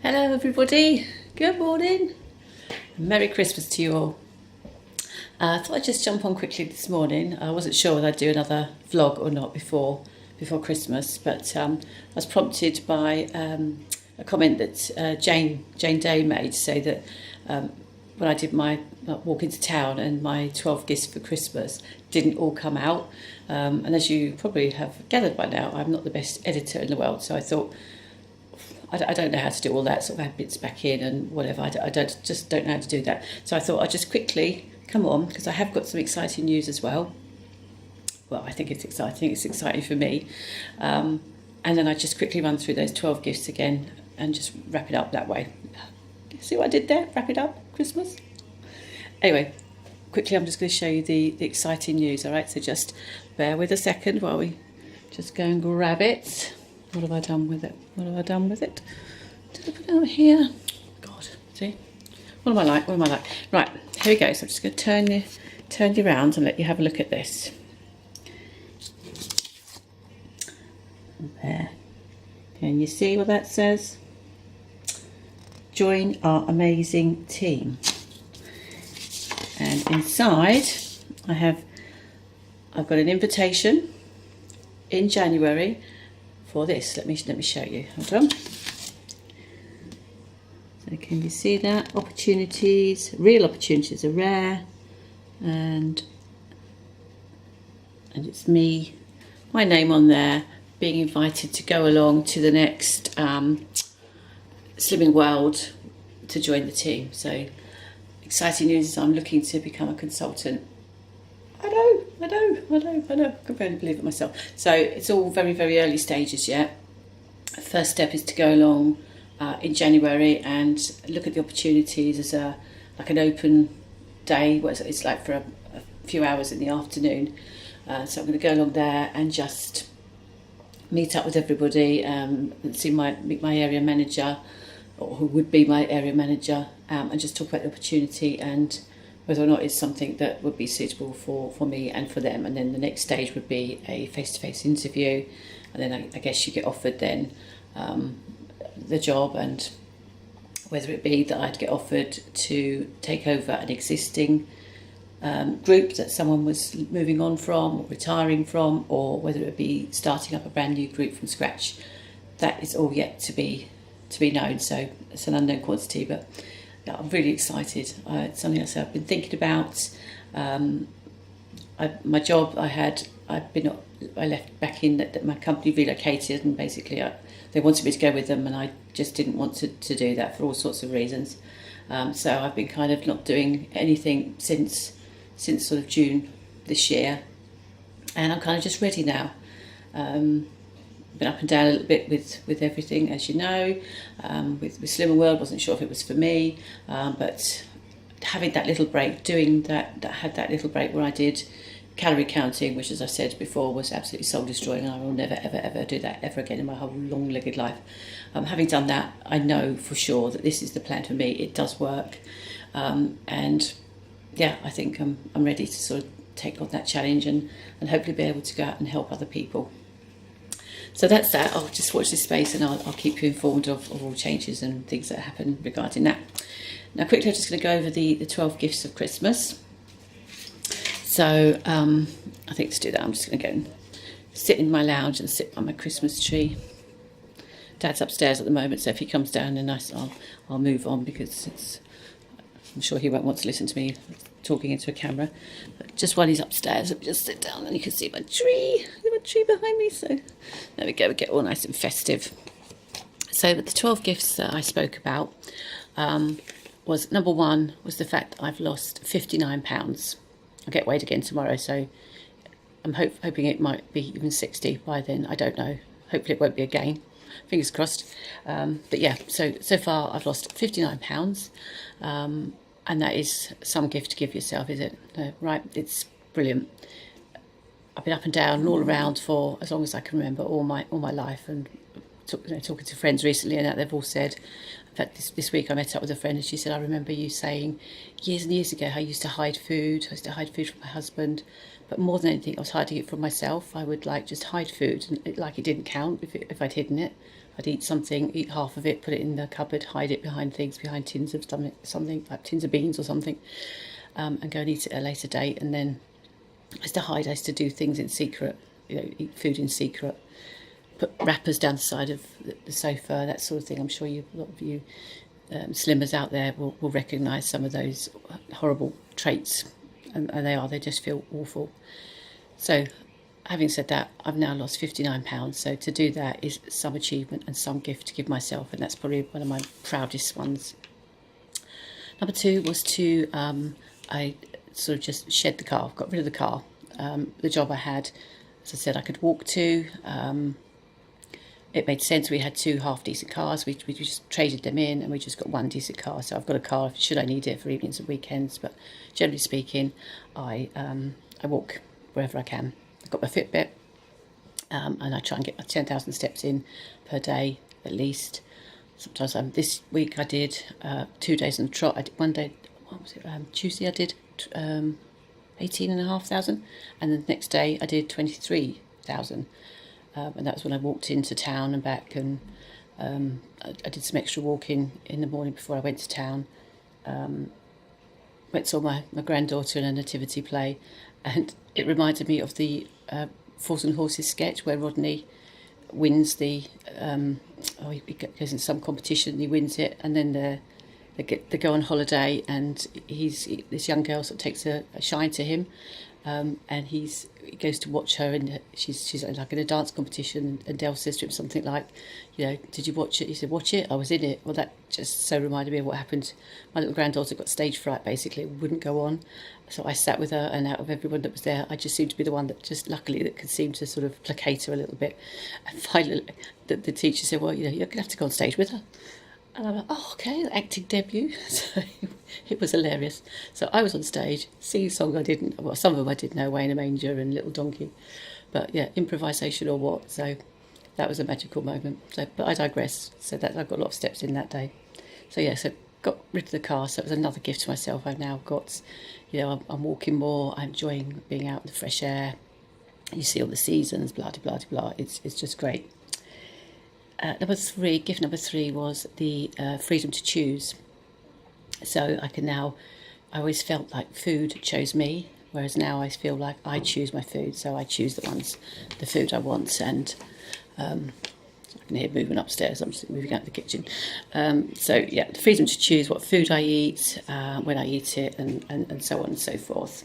Hello everybody, good morning. Merry Christmas to you all. I thought I'd just jump on quickly this morning. I wasn't sure whether I'd do another vlog or not before Christmas, but I was prompted by a comment that Jane Day made to say that when I did my walk into town and my 12 gifts for Christmas didn't all come out. And as you probably have gathered by now, I'm not the best editor in the world, so I thought, I don't know how to do all that, sort of add bits back in and whatever. I just don't know how to do that. So I thought I'd just quickly come on, because I have got some exciting news as well. Well, I think it's exciting. It's exciting for me. And then I just quickly run through those 12 gifts again and just wrap it up that way. See what I did there? Wrap it up, Christmas. Anyway, quickly I'm just going to show you the exciting news, all right? So just bear with a second while we just go and grab it. What have I done with it? What have I done with it? Did I put it over here? God, see? What am I like? What am I like? Right, here we go. So I'm just going to turn you around and let you have a look at this. There. Can you see what that says? Join our amazing team. And inside I've got an invitation in January for this. Let me show you. Hold on. So can you see that? Opportunities, real opportunities are rare, and it's me, my name on there, being invited to go along to the next Slimming World to join the team. So exciting news is I'm looking to become a consultant. I know. I can barely believe it myself. So it's all very, very early stages yet. First step is to go along in January and look at the opportunities as like an open day. It's like for a few hours in the afternoon. So I'm going to go along there and just meet up with everybody, and meet my area manager, or who would be my area manager, and just talk about the opportunity and whether or not it's something that would be suitable for me and for them. And then the next stage would be a face-to-face interview, and then I guess you get offered then the job, and whether it be that I'd get offered to take over an existing group that someone was moving on from or retiring from, or whether it would be starting up a brand new group from scratch. That is all yet to be known, so it's an unknown quantity, but yeah, I'm really excited. It's something else I've been thinking about. My job I left back in that my company relocated, and basically they wanted me to go with them, and I just didn't want to do that for all sorts of reasons. So I've been kind of not doing anything since sort of June this year, and I'm kind of just ready now. Been up and down a little bit with everything, as you know. With Slimming World, wasn't sure if it was for me, but having that little break, had that little break where I did calorie counting, which, as I said before, was absolutely soul destroying, and I will never ever do that ever again in my whole long-legged life. Having done that, I know for sure that this is the plan for me. It does work, and yeah, I think I'm ready to sort of take on that challenge and hopefully be able to go out and help other people. So that's that. I'll just watch this space, and I'll keep you informed of all changes and things that happen regarding that. Now quickly, I'm just going to go over the 12 gifts of Christmas. So I think to do that, I'm just going to go and sit in my lounge and sit by my Christmas tree. Dad's upstairs at the moment, so if he comes down, then I'll move on, because I'm sure he won't want to listen to me talking into a camera. But just while he's upstairs, let me just sit down, and you can see my tree. My tree behind me. So there we go. We get all nice and festive. So the 12 gifts that I spoke about was, number one was the fact that I've lost 59 pounds. I'll get weighed again tomorrow, so I'm hoping it might be even 60 by then. I don't know. Hopefully it won't be a gain. Fingers crossed. But yeah, so far I've lost 59 pounds. And that is some gift to give yourself, is it? Right, it's brilliant. I've been up and down and all around for as long as I can remember, all my life, and talking to friends recently, and that they've all said. In fact, this week I met up with a friend, and she said, I remember you saying years and years ago how I used to hide food. I used to hide food from my husband, But more than anything, I was hiding it from myself. I would like just hide food, and it didn't count if I'd hidden it. I'd eat something, eat half of it, put it in the cupboard, hide it behind things, behind tins of something like tins of beans or something, and go and eat it at a later date. And then I used to hide. I used to do things in secret, eat food in secret, put wrappers down the side of the sofa, that sort of thing. I'm sure a lot of you slimmers out there will recognise some of those horrible traits, and they just feel awful. So having said that, I've now lost 59 pounds, so to do that is some achievement and some gift to give myself, and that's probably one of my proudest ones. Number 2 was I sort of just shed the car, got rid of the car. The job I had, as I said, I could walk to. It made sense. We had 2 half-decent cars. We just traded them in, and we just got 1 decent car. So I've got a car should I need it for evenings and weekends. But generally speaking, I walk wherever I can. I've got my Fitbit, and I try and get my 10,000 steps in per day at least. Sometimes this week I did 2 days on the trot. I did one day, what was it? Tuesday I did 18,500, and then the next day I did 23,000. And that was when I walked into town and back, and I did some extra walking in the morning before I went to town. Went saw my granddaughter in a nativity play, and it reminded me of the Fools and Horses sketch where Rodney wins the he goes in some competition and he wins it, and then they go on holiday, and this young girl sort of takes a shine to him, and he goes to watch her, and she's like in a dance competition, and Dell says to him something like, did you watch it? He said, watch it? I was in it. Well, that just so reminded me of what happened. My little granddaughter got stage fright, basically, wouldn't go on. So I sat with her, and out of everyone that was there, I just seemed to be the one that just luckily that could seem to sort of placate her a little bit. And finally, the teacher said, well, you're going to have to go on stage with her. And I'm like, oh, okay, acting debut. So it was hilarious. So I was on stage, singing songs some of them I did know, Way in a Manger and Little Donkey. But yeah, improvisation or what. So that was a magical moment. So, but I digress. So that I got a lot of steps in that day. So yeah, so got rid of the car. So it was another gift to myself. I've now got, I'm walking more. I'm enjoying being out in the fresh air. You see all the seasons, blah, blah, blah, blah. It's just great. Gift number three was the freedom to choose. So I always felt like food chose me, whereas now I feel like I choose my food. So I choose the food I want, and I can hear movement upstairs. I'm just moving out the kitchen. So yeah, the freedom to choose what food I eat, when I eat it, and so on and so forth.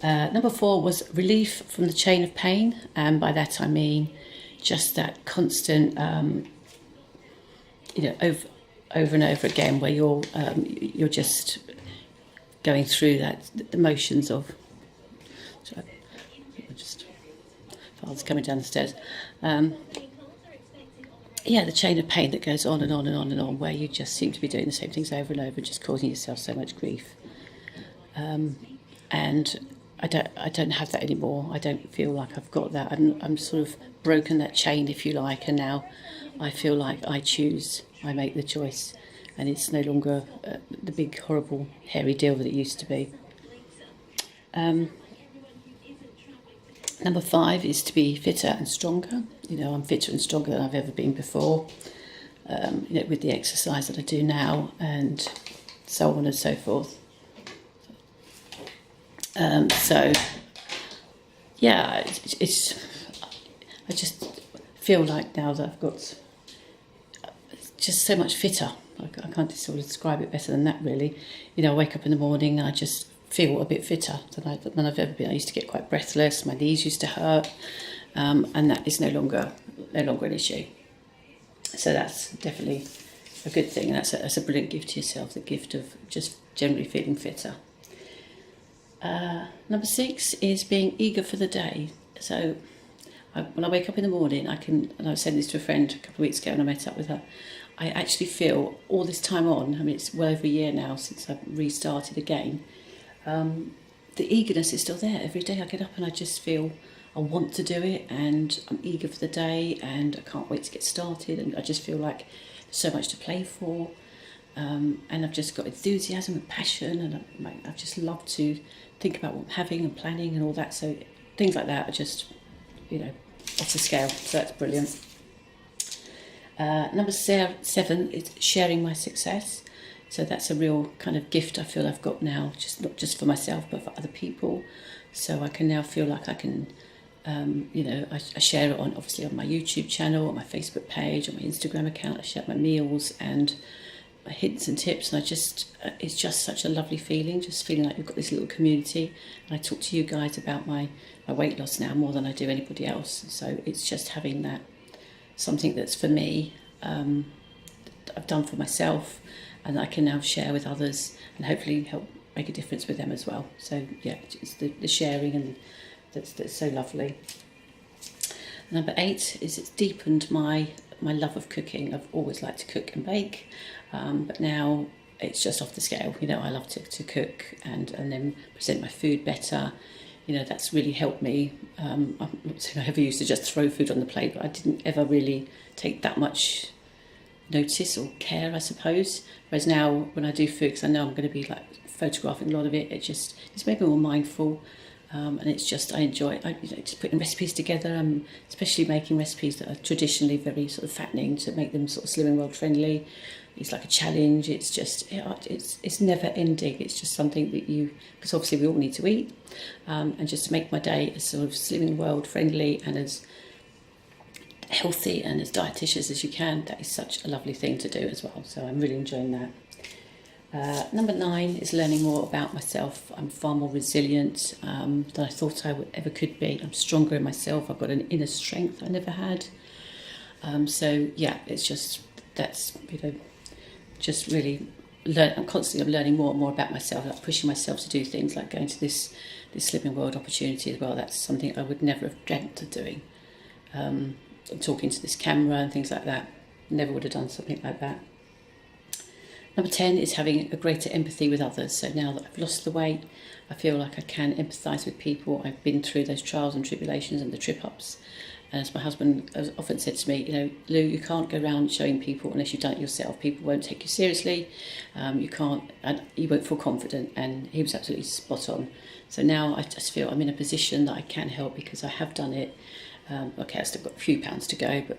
Number 4 was relief from the chain of pain, and by that I mean just that constant, over and over again, where you're just going through the motions of. Sorry, father's coming down the stairs. The chain of pain that goes on and on and on and on, where you just seem to be doing the same things over and over, just causing yourself so much grief. And I don't have that anymore. I don't feel like I've got that. I'm sort of broken that chain, if you like, and now I feel like I make the choice, and it's no longer the big horrible hairy deal that it used to be. Number 5 is to be fitter and stronger. I'm fitter and stronger than I've ever been before, with the exercise that I do now, and so on and so forth. I just feel like now that I've got just so much fitter. I can't sort of describe it better than that, really. I wake up in the morning and I just feel a bit fitter than I've ever been. I used to get quite breathless. My knees used to hurt, and that is no longer an issue. So that's definitely a good thing. And that's a brilliant gift to yourself, the gift of just generally feeling fitter. Number 6 is being eager for the day. So when I wake up in the morning, and I was saying this to a friend a couple of weeks ago when I met up with her, I actually feel all this time on, it's well over a year now since I've restarted again, the eagerness is still there. Every day I get up and I just feel I want to do it, and I'm eager for the day, and I can't wait to get started, and I just feel like there's so much to play for. And I've just got enthusiasm and passion, and I just love to think about what I'm having and planning and all that. So things like that are just, off the scale. So that's brilliant. Number 7 is sharing my success. So that's a real kind of gift I feel I've got now, just not just for myself but for other people. So I can now feel like I can, I share it obviously on my YouTube channel, on my Facebook page, on my Instagram account. I share my meals and my hints and tips, and it's just such a lovely feeling, just feeling like you've got this little community. And I talk to you guys about my weight loss now more than I do anybody else. So it's just having that, something that's for me, I've done for myself, and I can now share with others and hopefully help make a difference with them as well. So yeah, it's the sharing, and that's so lovely. Number 8 is it's deepened my love of cooking. I've always liked to cook and bake, but now it's just off the scale. I love to cook and then present my food better. That's really helped me. I'm not saying I ever used to just throw food on the plate, but I didn't ever really take that much notice or care, I suppose. Whereas now when I do food, because I know I'm going to be like photographing a lot of it, it's made me more mindful. And it's just, I enjoy it. Just putting recipes together, especially making recipes that are traditionally very sort of fattening, to make them sort of Slimming World friendly. It's like a challenge. It's just, it's never ending. It's just something that because obviously we all need to eat, and just to make my day as sort of Slimming World friendly and as healthy and as dietitious as you can, that is such a lovely thing to do as well. So I'm really enjoying that. Number 9 is learning more about myself. I'm far more resilient than I thought I ever could be. I'm stronger in myself. I've got an inner strength I never had. So yeah, it's just, that's, just really I'm constantly learning more and more about myself, like pushing myself to do things like going to this Slimming World opportunity as well. That's something I would never have dreamt of doing. Talking to this camera and things like that, never would have done something like that. Number 10 is having a greater empathy with others. So now that I've lost the weight, I feel like I can empathise with people. I've been through those trials and tribulations and the trip-ups. And as my husband has often said to me, Lou, you can't go around showing people unless you've done it yourself. People won't take you seriously. You can't, and you won't feel confident. And he was absolutely spot on. So now I just feel I'm in a position that I can help because I have done it. Okay, I've still got a few pounds to go, but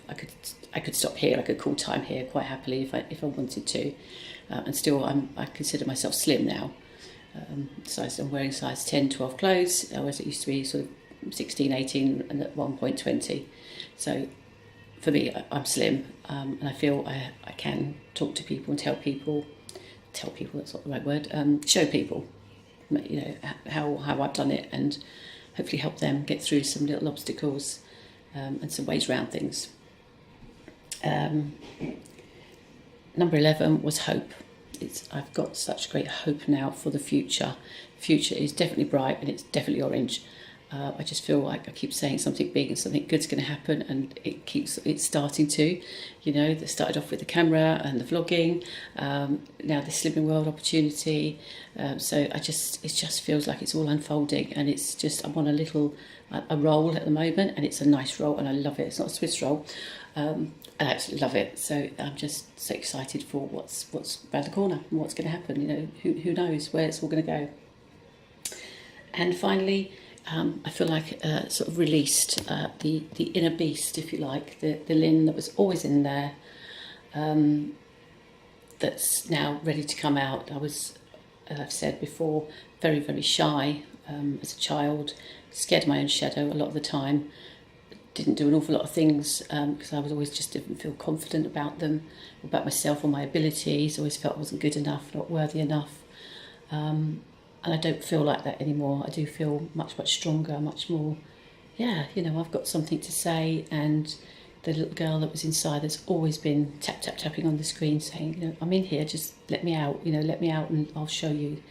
I could stop here. I could call time here quite happily if I wanted to, and still I consider myself slim now. I'm wearing size 10, 12 clothes, whereas it used to be sort of 16, 18, and at one point 20. So for me, I'm slim, and I feel I can talk to people and tell people. That's not the right word. Show people, how I've done it, and hopefully help them get through some little obstacles and some ways around things. Number 11 was hope. I've got such great hope now for the future. The future is definitely bright and it's definitely orange. I just feel like I keep saying something big and something good's going to happen, and it's starting to. They started off with the camera and the vlogging, now the Slimming World opportunity. So it just feels like it's all unfolding, and it's just, I'm on a roll at the moment, and it's a nice roll, and I love it. It's not a Swiss roll. I absolutely love it. So I'm just so excited for what's around the corner and what's going to happen. Who knows where it's all going to go. And finally, I feel like sort of released the inner beast, if you like, the Lynn that was always in there, that's now ready to come out. I was, as I've said before, very, very shy as a child, scared of my own shadow a lot of the time, didn't do an awful lot of things because I was always just didn't feel confident about them, about myself or my abilities, always felt I wasn't good enough, not worthy enough. And I don't feel like that anymore. I do feel much, much stronger, much more, I've got something to say. And the little girl that was inside that's always been tapping on the screen saying, I'm in here, just let me out, let me out and I'll show you.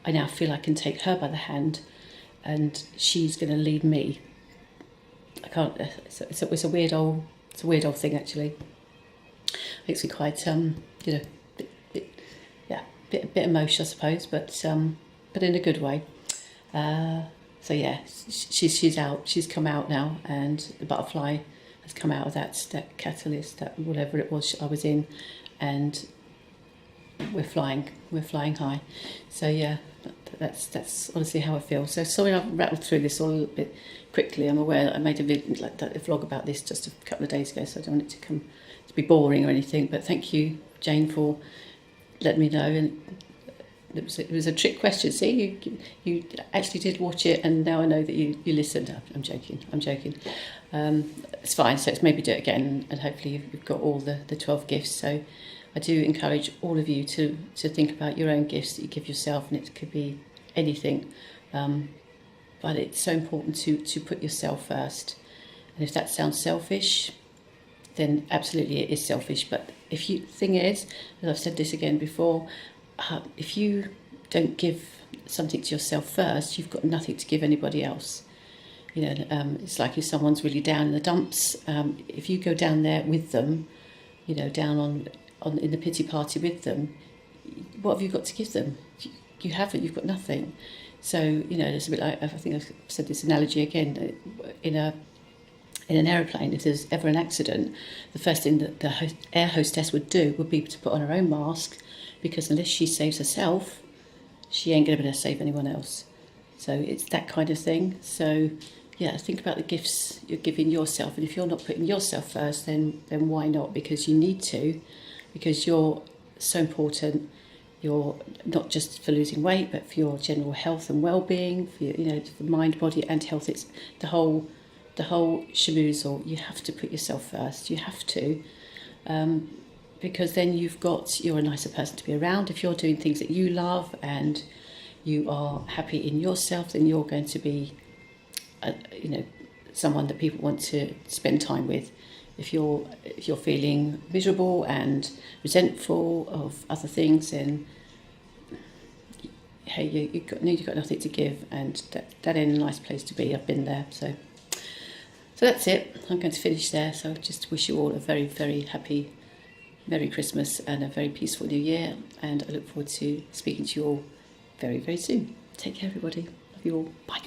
I now feel I can take her by the hand and she's going to lead me. I can't, it's a weird old thing actually. Makes me quite, bit emotional, I suppose, but in a good way. So yeah, she's out. She's come out now, and the butterfly has come out of that catalyst, that whatever it was I was in, and we're flying high. So yeah, that's honestly how I feel. So sorry I've rattled through this all a little bit quickly. I'm aware that I made a vlog about this just a couple of days ago, so I don't want it to be boring or anything. But thank you, Jane, for letting me know. And it was a trick question. See, you actually did watch it, and now I know that you listened. I'm joking. It's fine. So it's maybe do it again, and hopefully you've got all the 12 gifts. So I do encourage all of you to think about your own gifts that you give yourself, and it could be anything. But it's so important to put yourself first. And if that sounds selfish, then absolutely it is selfish. But thing is, as I've said this again before, if you don't give something to yourself first, you've got nothing to give anybody else. It's like if someone's really down in the dumps, if you go down there with them, down on in the pity party with them, what have you got to give them? You haven't. You've got nothing. So it's a bit like, I think I've said this analogy again. In an aeroplane, if there's ever an accident, the first thing that the air hostess would do would be to put on her own mask, because unless she saves herself, she ain't going to be able to save anyone else. So it's that kind of thing. So yeah, think about the gifts you're giving yourself, and if you're not putting yourself first, then why not? Because you need to, because you're so important. You're not just for losing weight, but for your general health and well-being, for for mind, body, and health. It's the whole shamoozle. You have to put yourself first. You have to, because then you're a nicer person to be around. If you're doing things that you love and you are happy in yourself, then you're going to be, someone that people want to spend time with. If you're feeling miserable and resentful of other things, then hey, you've got nothing to give, and that ain't a nice place to be. I've been there, so that's it. I'm going to finish there. So I just wish you all a very, very happy Merry Christmas and a very peaceful New Year, and I look forward to speaking to you all very, very soon. Take care, everybody. Love you all. Bye.